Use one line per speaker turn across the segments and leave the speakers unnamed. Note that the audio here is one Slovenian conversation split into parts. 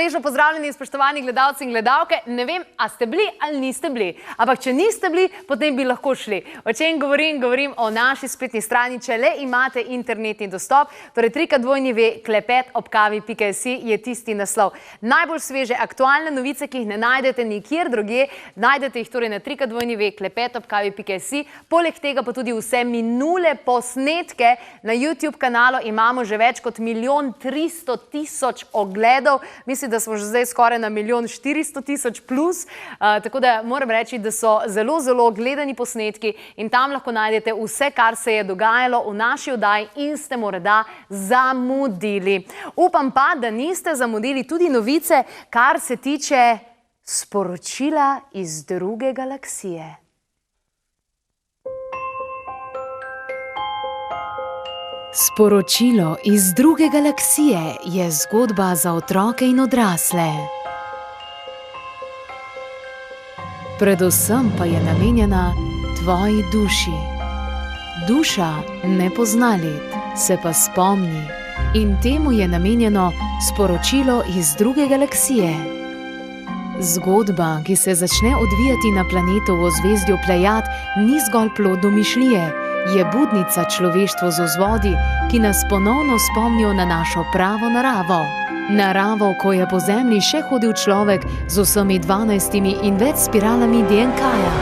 srdečno pozdravljeni, spoštovani gledalci in gledalke. Ne vem, a ste bili ali niste bili, ampak če niste bili, potem bi lahko šli. O čem govorim? Govorim o naši spletni strani, če le imate internetni dostop. Torej, www.klepetobkavi.si je tisti naslov. Najbolj sveže, aktualne novice, ki jih ne najdete nikjer drugje, najdete jih torej na www.klepetobkavi.si. Poleg tega pa tudi vse minule posnetke na YouTube kanalu imamo že več kot 1.300.000 ogledov. Mislim, da smo že zdaj skoraj na 1.400.000 plus. Tako da moram reči, da so zelo, zelo gledani posnetki in tam lahko najdete vse, kar se je dogajalo v naši oddaji in ste morda zamudili. Upam pa, da niste zamudili tudi novice, kar se tiče sporočila iz druge galaksije. Sporočilo iz druge galaksije je zgodba za otroke in odrasle. Predvsem pa je namenjena tvoji duši. Duša ne pozna let, se pa spomni. In temu je namenjeno sporočilo iz druge galaksije. Zgodba, ki se začne odvijati na planetu v ozvezdju Plejad, ni zgolj plod domišljije. Je budnica človeštvo z vzvodi, ki nas ponovno spomnijo na našo pravo naravo. Naravo, ko je po zemlji še hodil človek z vsemi 12 in več spiralami DNK-ja.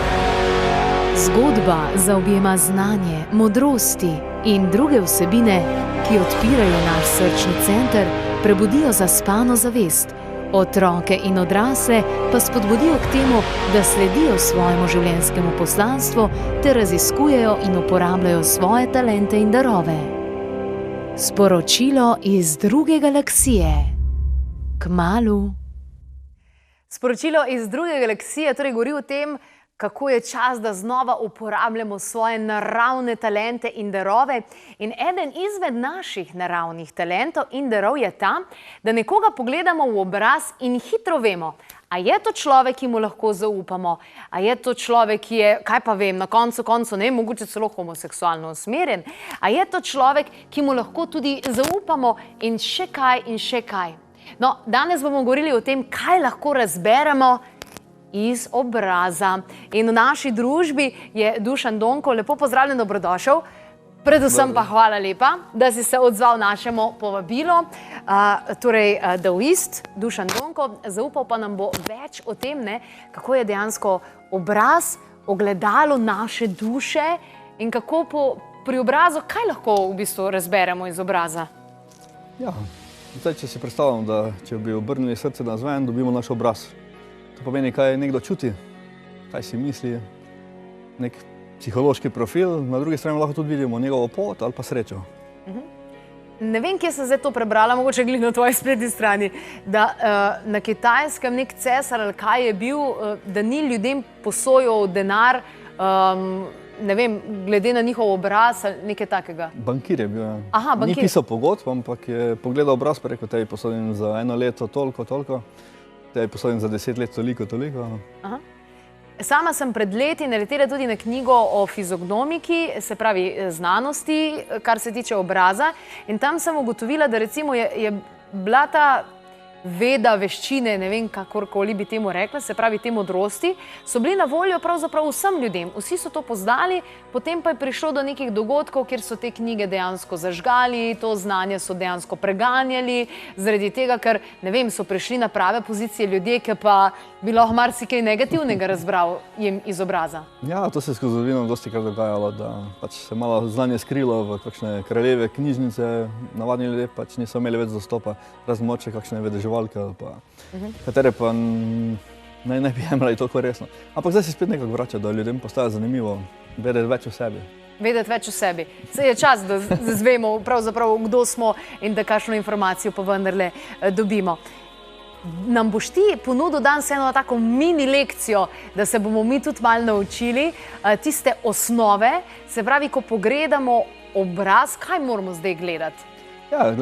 Zgodba zaobjema znanje, modrosti in druge vsebine, ki odpirajo naš srčni center, prebudijo zaspano zavest. Otroke in odrasle pa spodbudijo k temu, da sledijo svojemu življenjskemu poslanstvu ter raziskujejo in uporabljajo svoje talente in darove. Sporočilo iz druge galaksije. Kmalu. Sporočilo iz druge galaksije torej govori o tem, kako je čas, da znova uporabljamo svoje naravne talente in darove. In eden izmed naših naravnih talentov in darov je ta, da nekoga pogledamo v obraz in hitro vemo, a je to človek, ki mu lahko zaupamo, a je to človek, ki je, kaj pa vem, na koncu, ne, mogoče celo homoseksualno usmerjen, a je to človek, ki mu lahko tudi zaupamo in še kaj in še kaj. No, danes bomo govorili o tem, kaj lahko razberemo iz obraza. In v naši družbi je Dušan Donko. Lepo pozdravljen, dobrodošel. Predvsem pa hvala lepa, da si se odzval našemu povabilu. Torej, daoist, Dušan Donko, zaupal pa nam bo več o tem, kako je dejansko obraz, ogledalo naše duše in kako pri obrazu, kaj lahko v bistvu razberemo iz obraza?
Ja, zdaj, če si predstavljam, da če bi obrnili srce nazven, dobimo naš obraz. To pomeni, kaj nekdo čuti, kaj si misli, nek psihološki profil, na drugi strani lahko tudi vidimo njegovo pot ali pa srečo.
Ne vem, kje sem zdaj to prebrala, mogoče glih na tvoji spletni strani, da na Kitajskem nek cesar ali kaj je bil, da ni ljudem posojal denar, ne vem, glede na njihov obraz ali nekaj takega.
Bankir je bil, ja.
Aha, bankir.
Ni pisal pogodb, ampak je pogledal obraz pa rekel, tebi posodim za 1 leto toliko. Tebi posodim za 10 let toliko.
Aha. Sama sem pred leti naletela tudi na knjigo o fizognomiki, se pravi znanosti, kar se tiče obraza. In tam sem ugotovila, da recimo je bila ta veda, veščine, ne vem, kakorkoli bi temu rekla, se pravi te modrosti, so bili na voljo pravzaprav vsem ljudem. Vsi so to poznali, potem pa je prišlo do nekih dogodkov, kjer so te knjige dejansko zažgali, to znanje so dejansko preganjali, zaradi tega, ker, ne vem, so prišli na prave pozicije ljudje, ki pa bi lahko marsikaj negativnega razbral jim iz obraza.
Ja, to se je skozi zgodovino dostikrat dogajalo, da pač se malo znanje skrilo v kakšne kraljeve knjižnice, navadni ljudje pač niso imeli več dostopa, razen mogoče kakšne vedeževalke ali pa katere pa ne bi jemljali toliko resno. Ampak zdaj se spet nekako vrača, da ljudem postaja zanimivo vedeti več o sebi.
Vedeti več o sebi. Saj je čas, da zvemo pravzaprav, kdo smo in da kakšno informacijo pa vendarle dobimo. Nam boš ti ponudil danes eno tako mini lekcijo, da se bomo mi tudi malo naučili tiste osnove, se pravi, ko pogledamo obraz, kaj moramo zdaj gledati?
Ja,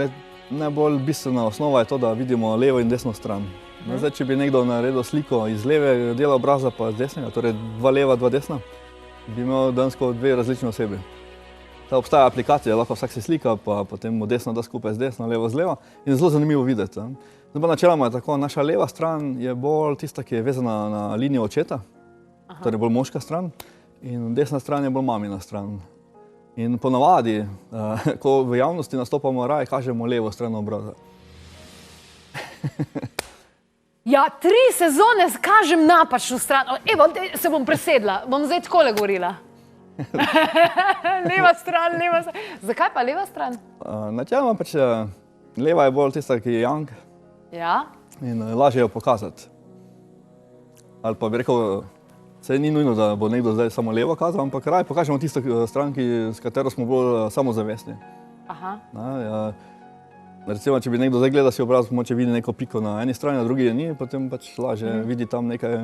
najbolj bistvena osnova je to, da vidimo levo in desno stran. Zdaj, če bi nekdo naredil sliko iz leve dela obraza pa z desnega, torej 2 leva, 2 desna, bi imel dejansko 2 različne osebi. obstaja aplikacija, lahko vsak se slika, pa potem mu desno da skupaj z desno, levo z levo in zelo zanimivo videti. Zdaj pa načeloma je tako, naša leva stran je bolj tista, ki je vezana na linijo očeta, torej bolj moška stran, in desna stran je bolj mamina stran. In ponavadi, ko v javnosti nastopamo, raje kažemo levo stran obraza.
Ja, 3 sezone kažem napačno stran. Evo, se bom presedla, bom zdaj takole govorila. Leva stran, leva stran. Zakaj pa leva stran?
Načeloma pač leva je bolj tista, ki je yang
Ja.
in lažje jo pokazati. Ali pa bi rekel, saj ni nujno, da bo nekdo zdaj samo levo kazal, ampak raje pokažemo tisto stran, s katero smo bolj samozavestni.
Aha.
Recimo, če bi nekdo zdaj gledal si obraz, moče vidi neko piko na eni strani, na drugi je ni, potem pač lažje vidi tam nekaj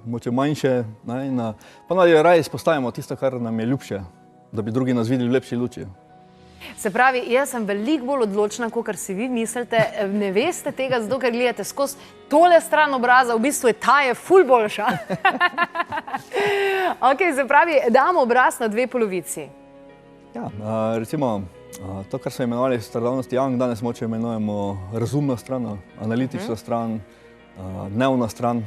moče manjše. Ponavadi raje izpostavimo tisto, kar nam je ljubše, da bi drugi nas videli v lepši luči.
Se pravi, jaz sem veliko bolj odločna, kot si vi mislite. Ne veste tega, zato ker gledate skozi tole stran obraza, v bistvu je ta ful boljša. Ok, se pravi, damo obraz na 2 polovici.
Ja, recimo, to, kar so imenovali v starodavnosti yang, danes moče imenujemo razumna stran, analitična stran, dnevna stran.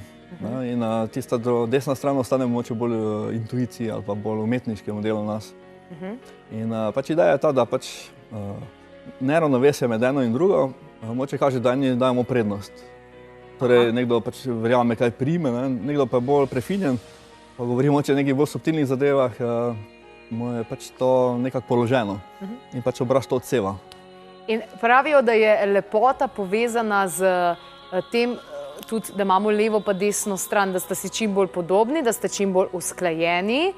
In tista desna stran ostane moče bolj intuiciji ali pa bolj umetniškemu delu nas. In pač ideja je ta, da pač neravnovesje med eno in drugo moče kaže, da eni dajemo prednost. Torej, nekdo pač verjame, kaj prime, nekdo pa je bolj prefinjen, pa govori moče o nekih bolj subtilnih zadevah, mu je pač to nekako položeno in pač obraz to odseva.
In pravijo, da je lepota povezana z tem, tudi, da imamo levo pa desno stran, da ste si čim bolj podobni, da ste čim bolj usklajeni.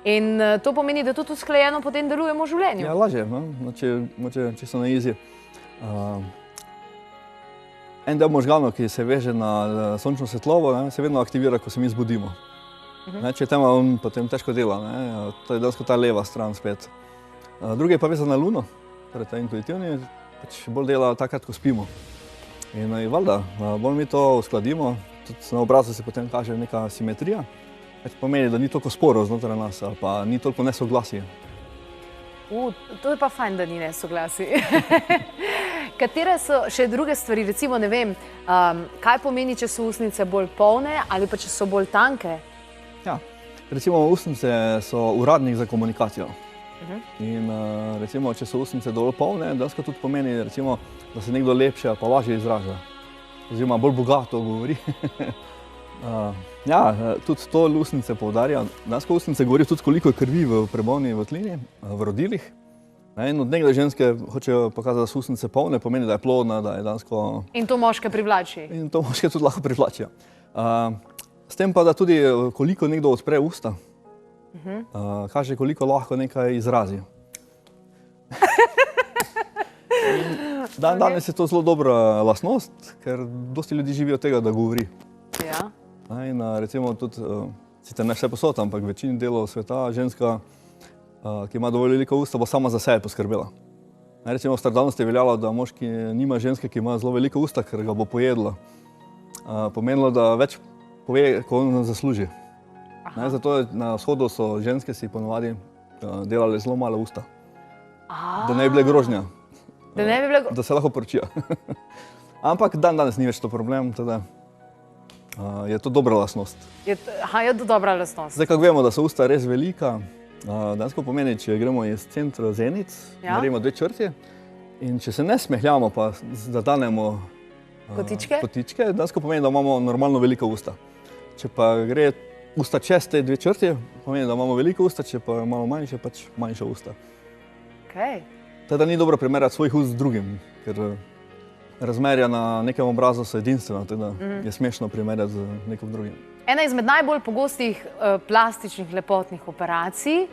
In to pomeni, da tudi usklajeno potem delujemo v življenju.
Ja, lažje, moče čisto na izi. En del možganov, ki se veže na sončno svetlobo, se vedno aktivira, ko se mi zbudimo. Če je tema, on potem težko dela, to je dejansko ta leva stran spet. Drugi je pa vezan na luno, torej ta intuitivni, pač bolj dela takrat, ko spimo. In valjda, bolj mi to uskladimo, tudi na obrazu se potem kaže neka simetrija. Pomeni, da ni toliko sporov znotraj nas, ali pa ni toliko nesoglasij.
To je pa fajn, da ni nesoglasij. Katere so še druge stvari? Recimo, ne vem, kaj pomeni, če so ustnice bolj polne ali pa če so bolj tanke?
Ja, recimo ustnice so uradnik za komunikacijo. In recimo, če so ustnice dovolj polne, dejansko tudi pomeni, recimo, da se nekdo lepše pa lažje izraža. Oziroma bolj bogato govori. Ja, tudi to ustnice poudarja. Dejansko ustnice govorijo tudi, koliko je krvi v prebavni votlini, v rodilih. In od nekdaj ženske hočejo pokazati, da so ustnice polne, pomeni, da je plodna, da je dejansko...
In to moške privlači.
In to moške tudi lahko privlačijo. S tem pa, da tudi koliko nekdo odpre usta, kaže, koliko lahko nekaj izrazi. Danes je to zelo dobra lastnost, ker dosti ljudi živi od tega, da govori.
Ja.
In recimo tudi, sicer ne vse posod, ampak v večini delov sveta ženska, ki ima dovolj velika usta, bo sama za sebe poskrbela. Recimo v starodavnosti je veljalo, da moški nima ženske, ki ima zelo velika usta, ker ga bo pojedla. Pomenilo, da več pove, ko on zasluži. Zato na vzhodu so ženske si ponovadi delale zelo male usta. Da ne bi bile grožnja. Da se lahko poročijo. Ampak danes ni več to problem, teda je to dobra lastnost.
Je to dobra lastnost.
Zdaj, kako vemo, da so usta res velika, dejansko pomeni, če gremo iz centra zenic, naredimo 2 črti in če se ne smehljamo, pa zadanemo kotičke, dejansko pomeni, da imamo normalno velika usta. Če pa gre usta čez te 2 črti, pomeni, da imamo velika usta, če pa malo manjše, pač manjša usta. Teda ni dobro primerjati svojih ust z drugim, ker razmerja na nekem obrazu so edinstvena, teda je smešno primerjati z nekom drugim.
Ena izmed najbolj pogostih plastičnih lepotnih operacij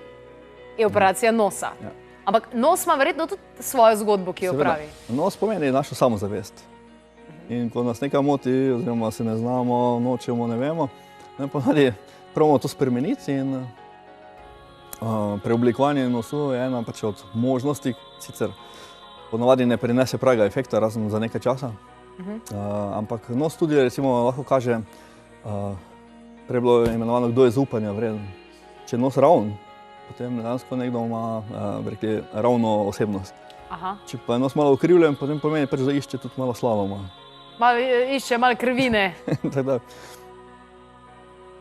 je operacija nosa. Ampak nos ima verjetno tudi svojo zgodbo, ki jo pravi.
Nos pomeni našo samozavest. In ko nas nekaj moti, oziroma se ne znamo, nočemo, ne vemo, ponavadi probamo to spremeniti in preoblikovanje nosu je ena pač od možnosti, sicer ponavadi ne prinese pravega efekta, razen za nekaj časa. Ampak nos tudi recimo lahko kaže, prej bilo imenovano, kdo je zaupanja vreden. Če je nos raven, potem dejansko nekdo ima, bi rekli, ravno osebnost.
Aha.
Če pa je nos malo ukrivljen, potem pomeni, pač, da išče tudi malo slaloma.
Išče malo krivine.
Tako da,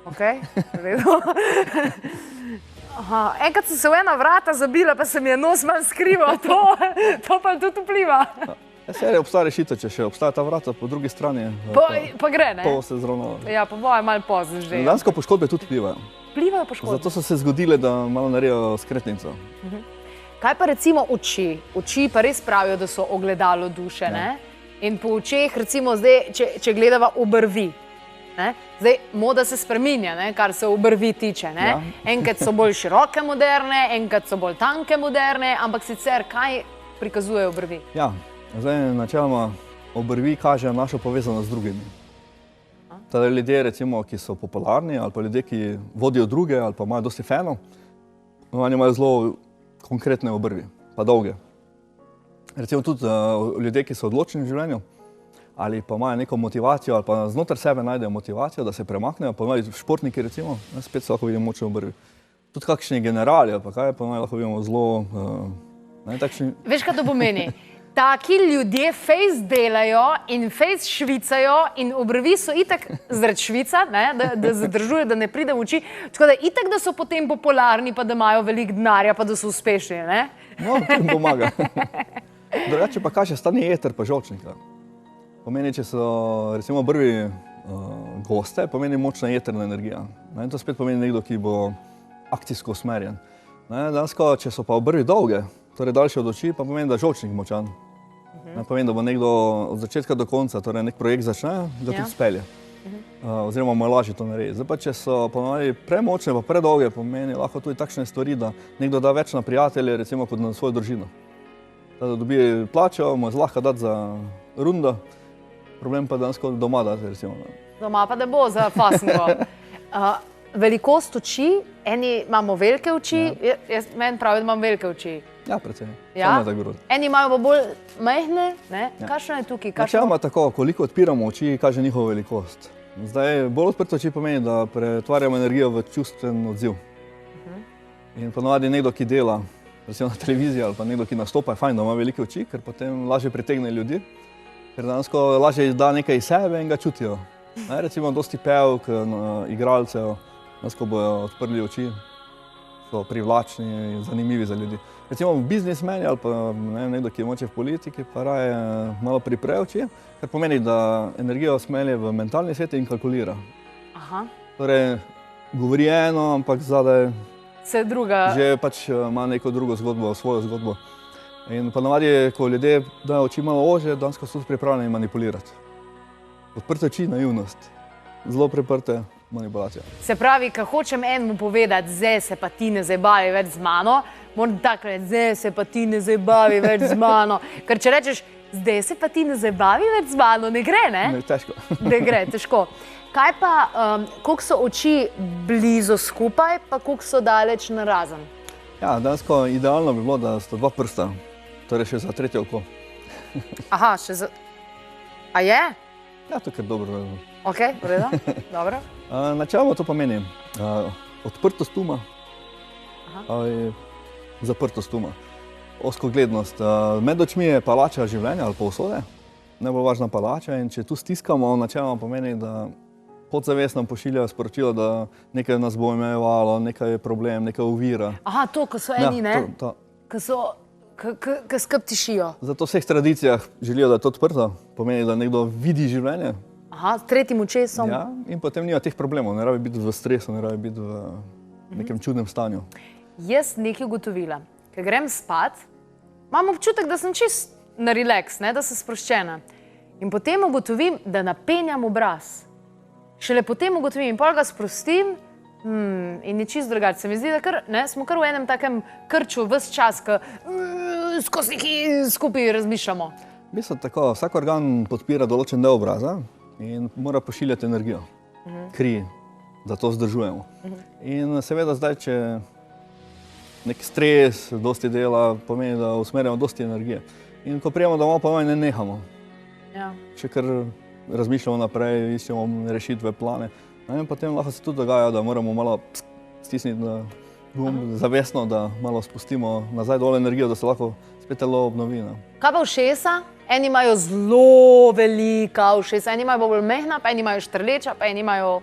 Ok, v redu. Aha. Enkrat sem se v ena vrata zabila, pa se mi je nos malo skrival. To pa tudi vpliva.
serija obstaja rešitev, če še obstaja ta vrata po drugi strani.
Pa gre, ne?
To se zravnava.
Ja, po mojem malo pozno že.
Dejansko poškodbe tudi vplivajo.
Vplivajo poškodbe?
Zato so se zgodile, da malo naredijo skretnico.
Kaj pa recimo oči? Oči pa res pravijo, da so ogledalo duše, ne? In po očeh, recimo zdaj, če gledava obrvi, ne? Zdaj, moda se spreminja, ne? Kar se obrvi tiče, ne?
Ja.
Enkrat so bolj široke moderne, enkrat so bolj tanke moderne, ampak sicer kaj prikazujejo obrvi?
Ja, zdaj načeloma obrvi kažejo našo povezanost z drugimi. Torej ljudje, recimo, ki so popularni, ali pa ljudje, ki vodijo druge, ali pa imajo dosti fanov, oni imajo zelo konkretne obrvi, pa dolge. Recimo tudi ljudje, ki so odločeni v življenju, ali pa imajo neko motivacijo, ali pa znotraj sebe najdejo motivacijo, da se premaknejo, pa imajo športniki, recimo, spet se lahko vidimo močne obrvi. Tudi kakšni generali, pa kaj, pa lahko vidimo zelo takšni.
Veš, kaj to pomeni? Taki ljudje fejs delajo in fejs švicajo in obrvi so itak zaradi švica, ne, da zadržuje, da ne pride v oči. Tako da itak, da so potem popularni, pa da imajo veliko denarja, pa da so uspešni, ne?
No, to jim pomaga. Drugače pa kaže stanje jeter pa žolčnika. Pomeni, če so recimo obrvi goste, pomeni močna jetrna energija. In to spet pomeni nekdo, ki bo akcijsko usmerjen. Dejansko, če so pa obrvi dolge, torej daljše od oči, pa pomeni, da je žolčnik močan. Pomeni, da bo nekdo od začetka do konca, torej nek projekt začne, ga tudi spelje. Oziroma mu je lažje to narediti. Zdaj pa, če so ponovadi premočne pa predolge, pomeni lahko tudi takšne stvari, da nekdo da več na prijatelje, recimo kot na svojo družino. Da dobi plačo, mu je zlahka dati za rundo, problem pa dejansko doma dati, recimo.
Doma pa da bo za fasnko. Velikost oči, eni imamo velike oči, meni pravijo, da imam velike oči.
Ja, predvsem.
Ja? Eni imajo pa bolj majhne, ne? Kakšno je tukaj?
Načeloma tako, koliko odpiramo oči, kaže njihovo velikost. Zdaj, bolj odprte oči pomeni, da pretvarjamo energijo v čustven odziv. In ponovadi nekdo, ki dela, recimo na televiziji, ali pa nekdo, ki nastopa, je fajn, da ima velike oči, ker potem lažje pritegne ljudi, ker dejansko lažje da nekaj iz sebe in ga čutijo. Recimo dosti pevk, igralcev, ko bojo odprli oči, so privlačni in zanimivi za ljudi. Recimo biznismeni ali pa nekdo, ki je moče v politiki, pa raje malo pripre oči, kar pomeni, da energijo smelje v mentalni svet in kalkulira. Torej, govori eno, ampak zadaj že pač ima neko drugo zgodbo, svojo zgodbo. In ponavadi, ko ljudje dajo oči malo ožje, dejansko so tudi pripravljeni manipulirati. Odprte oči, naivnost. Zelo priprte manipulacije.
Se pravi, ko hočem enemu povedati, zdaj se pa ti ne zabavi več z mano, moram tako reči, zdaj se pa ti ne zabavi več z mano. Ker če rečeš, zdaj se pa ti ne zabavi več z mano, ne gre, ne?
Ne, težko.
Ne gre, težko. Kaj pa, koliko so oči blizu skupaj, pa koliko so daleč narazen?
Ja, dejansko idealno bi bilo, da sta dva prsta, torej še za tretje oko.
Aha, še za... A je?
Ja, to je kar dobro.
Ok, v redu, dobro.
Načeloma to pomeni odprtost uma ali zaprtost uma, ozkoglednost. Med očmi je palača življenja ali povsode, najbolj važna palača, in če tu stiskamo, načeloma pomeni, da podzavest nam pošilja sporočilo, da nekaj nas bo omejevalo, nekaj je problem, nekaj ovira.
Aha, to, ko so eni, ne? Ko so... Ko skrb tišijo.
Zato v vseh tradicijah želijo, da je to odprto, pomeni, da nekdo vidi življenje.
Aha, s tretjim očesom.
Ja, in potem nima teh problemov, ne rabi biti v stresu, ne rabi biti v nekem čudnem stanju.
Jaz nekaj ugotovila. Ko grem spat, imam občutek, da sem čist na relax, da sem sproščena. In potem ugotovim, da napenjam obraz. Šele potem ugotovim in pol ga sprostim, in je čist drugače. Se mi zdi, da smo kar v enem takem krču ves čas, ko skozi skupaj razmišljamo.
V bistvu tako, vsak organ podpira določen del obraza in mora pošiljati energijo, kri, da to vzdržujemo. In seveda zdaj, če nek stres, dosti dela, pomeni, da usmerjamo dosti energije. In ko prijemo domov, pa ne nehamo. Še kar razmišljamo naprej, iščemo rešitve, plane. In potem lahko se tudi dogaja, da moramo malo stisniti zavestno, da malo spustimo nazaj dol energijo, da se lahko spet telo obnovi. Ne.
Kaj pa ušesa? Eni imajo zelo velika ušesa, eni imajo bolj mehna, pa eni imajo štrleča, pa eni imajo...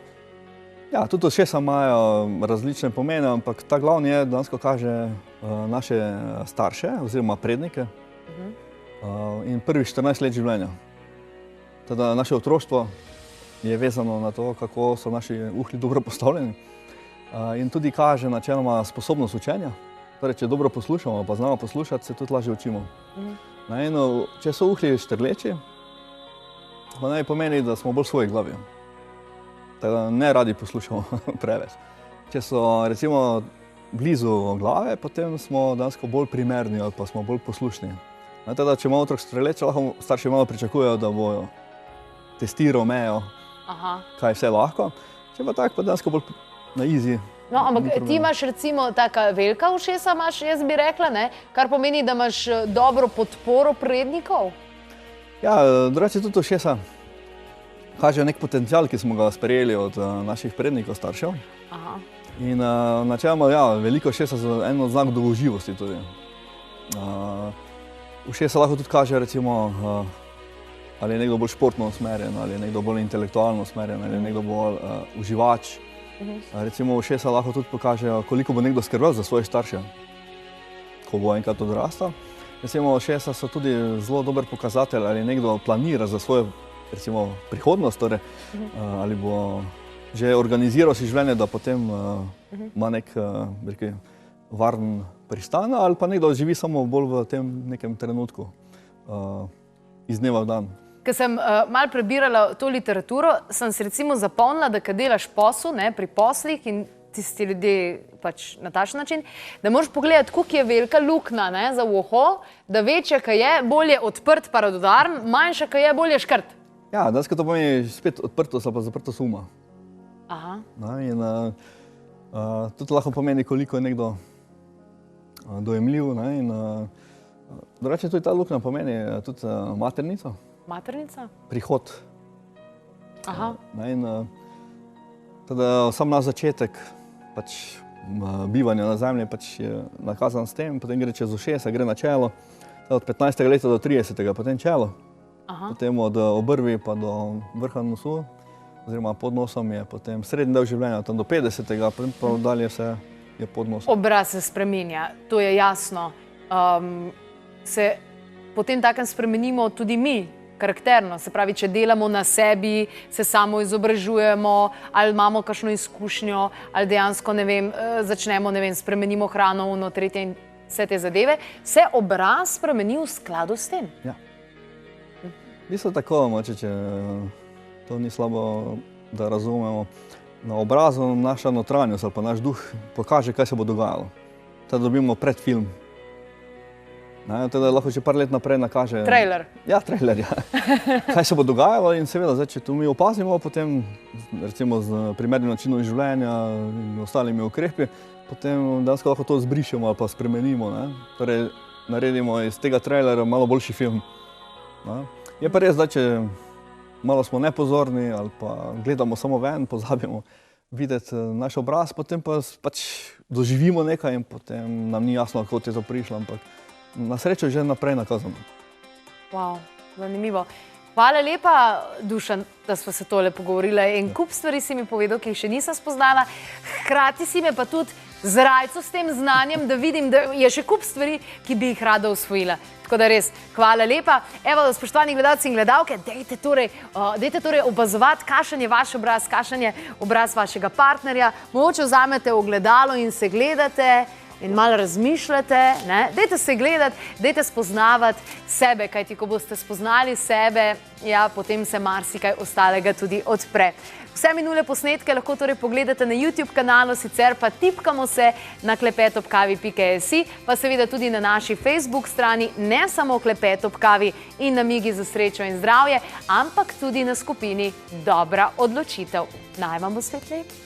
Ja, tudi ušesa imajo različne pomene, ampak ta glavni je, dejansko kaže naše starše oziroma prednike in prvih 14 let življenja. Teda naše otroštvo je vezano na to, kako so naši uhlji dobro postavljeni in tudi kaže načeloma sposobnost učenja. Torej, če dobro poslušamo, pa znamo poslušati, se tudi lažje učimo. Če so uhlji štrleči, pa naj pomeni, da smo bolj v svoji glavi. Teda ne radi poslušamo preveč. Če so recimo blizu glave, potem smo dejansko bolj primerni ali pa smo bolj poslušni. Teda, če ima otrok štrleč, lahko starši malo pričakujejo, da bojo testiral mejo, kaj vse lahko. Če pa tako, pa dejansko bolj na easy.
No, ampak ti imaš recimo taka velika ušesa, jaz bi rekla, ne? Kar pomeni, da imaš dobro podporo prednikov?
Ja, drugače tudi ušesa kaže nek potencial, ki smo ga sprejeli od naših prednikov, staršev. In načeloma, ja, veliko ušesa je en od znak dolgoživosti tudi. Ušesa lahko tudi kaže, recimo, ali je nekdo bolj športno usmerjen, ali je nekdo bolj intelektualno usmerjen, ali je nekdo bolj uživač. Recimo ušesa lahko tudi pokažejo, koliko bo nekdo skrbel za svoje starše, ko bo enkrat odrastal. Recimo ušesa so tudi zelo dober pokazatelj, ali nekdo planira za svojo prihodnost, torej, ali bo že organiziral si življenje, da potem ima nek varen pristan, ali pa nekdo živi samo bolj v tem nekem trenutku, iz dneva v dan.
Ko sem malo prebirala to literaturo, sem se recimo zapomnila, da kad delaš posel, pri poslih in tisti ljudje pač na takšen način, da moraš pogledati, koliko je velika luknja za uho, da večja, ko je, bolj je odprt pa radodaren, manjša, ko je, bolj je škrt.
Ja, dejansko to pomeni spet odprtost ali pa zaprtost uma. In tudi lahko pomeni, koliko je nekdo dojemljiv. Drugače tudi ta luknja pomeni tudi maternico.
Maternica?
Prihod. Teda sam na začetek bivanja na zemlji je nakazan s tem, potem gre čez ušesa, gre na čelo, od 15. leta do 30. potem čelo. Potem od obrvi pa do vrha nosu, oziroma pod nosom je potem srednji del življenja, tam do 50. potem pa dalje vse je pod nosom.
Obraz se spreminja, to je jasno. Se potem takem spremenimo tudi mi, karakterno, se pravi, če delamo na sebi, se samo izobražujemo, ali imamo kakšno izkušnjo, ali dejansko, ne vem, začnemo, ne vem, spremenimo hrano, tretje in vse te zadeve, se obraz spremeni v skladu s tem.
Ja. Mislim tako, moče, če to ni slabo, da razumemo. Na obrazu naša notranjost ali pa naš duh pokaže, kaj se bo dogajalo. Teda dobimo predfilm. Teda lahko že par let naprej nakaže...
Trailer.
Ja, trailer, ja. Kaj se bo dogajalo in seveda, če to mi opazimo, potem recimo z primernim načinom življenja in ostalimi ukrepi, potem dejansko lahko to zbrišemo ali pa spremenimo. Torej, naredimo iz tega trailera malo boljši film. Je pa res, da če malo smo nepozorni ali pa gledamo samo ven, pozabimo videti naš obraz, potem pa pač doživimo nekaj in potem nam ni jasno, kako je to prišlo, ampak na srečo je že naprej nakazano.
Wow, zanimivo. Hvala lepa, Dušan, da smo se tole pogovorili. En kup stvari si mi povedal, ki jih še nisem spoznala. Hkrati si me pa tudi zrajco s tem znanjem, da vidim, da je še kup stvari, ki bi jih rada usvojila. Tako da res, hvala lepa. Evo, spoštovani gledalci in gledalke, dejte torej opazovati, kakšen je vaš obraz, kakšen je obraz vašega partnerja. Mogoče vzamete ogledalo in se gledate in malo razmišljate, dajte se gledati, dajte spoznavati sebe, kajti ko boste spoznali sebe, ja, potem se marsikaj ostalega tudi odpre. Vse minule posnetke lahko torej pogledate na YouTube kanalu, sicer pa tipkamo se na klepetobkavi.si, pa seveda tudi na naši Facebook strani, ne samo Klepet ob kavi in namigi za srečo in zdravje, ampak tudi na skupini Dobra odločitev. Naj vam bo svet lep.